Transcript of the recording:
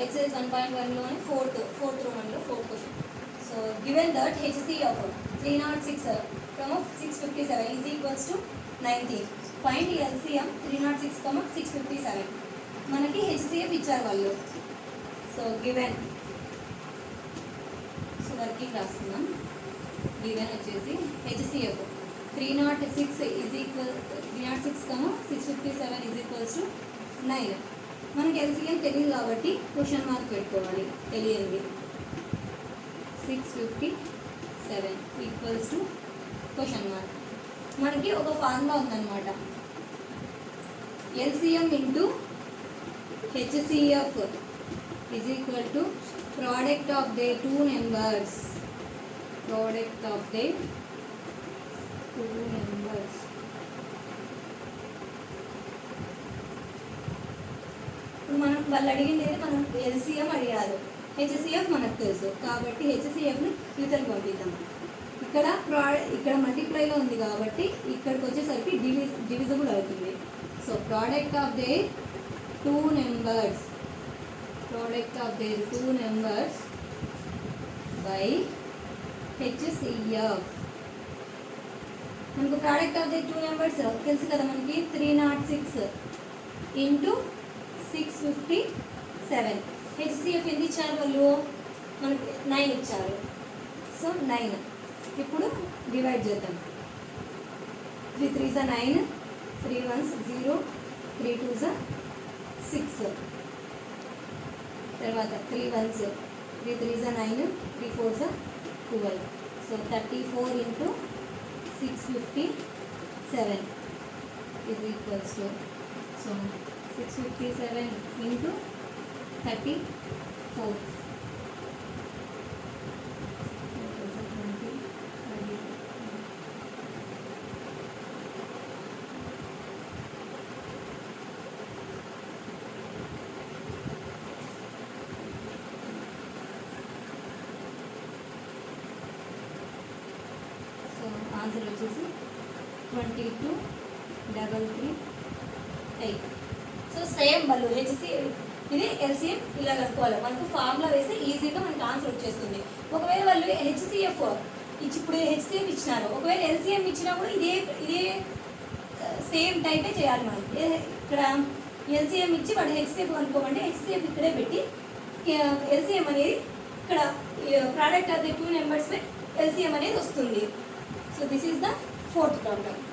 exercise 1.1 fourth Roman fourth question. So given that HCF 306 comma 657 is equals to 19. Find LCM 306 comma 657. మనకి HCF ఇచ్చారు వాళ్ళు. So given, so working రాసుకుందాం. given వచ్చేసి HCF 306 is equal 306 comma 657 is equals to 9. మనకి LCM తెలియదు కాబట్టి question mark పెట్టుకోవాలి. తెలియంది 657 ఈక్వల్స్ టు క్వశ్చన్ మార్క్. మనకి ఒక ఫార్ములా ఉందన్నమాట. LCM into HCF is equal to product of they two numbers. Product of they two numbers. ఇప్పుడు మనం వాళ్ళు అడిగింది ఏది, మనం LCM అడిగారు, HCF మనకు తెలుసు కాబట్టి HCFని ఇతరులకు పంపిద్దాం. ఇక్కడ మల్టిప్లైలో ఉంది కాబట్టి ఇక్కడికి వచ్చేసరికి డివిజిబుల్ అవుతుంది. So product of they two numbers by HCF. మనకు product of they two numbers తెలుసు కదా, మనకి 306 ఇంటూ 657. HCF ఎంత ఇచ్చారు వాళ్ళు, మనకి 9 ఇచ్చారు. సో 9 ఇప్పుడు డివైడ్ చేద్దాం. 3 3s 9, 3 1s 0, 3 2s 6, తర్వాత 3 1s 3 3s 9, 3 4s 12. So 34 into 657 is equals to, so 657 into 34. So answer వచ్చేసి 22,338. సో సేమ్ వాళ్ళు ఇది LCM ఇలా కనుక్కోవాలి. మనకు ఫార్ములా వేస్తే ఈజీగా మనకు ఆన్సర్ వచ్చేస్తుంది. ఒకవేళ వాళ్ళు HCF ఇప్పుడు HCF ఇచ్చినారు, ఒకవేళ LCM ఇచ్చినా కూడా ఇదే సేమ్ టైపే చేయాలి. మనం ఇక్కడ LCM ఇచ్చి వాడు HCF అనుకోమంటే HCF ఇక్కడే పెట్టి LCM అనేది ఇక్కడ product of the two numbers పై LCM అనేది వస్తుంది. So this is the fourth problem.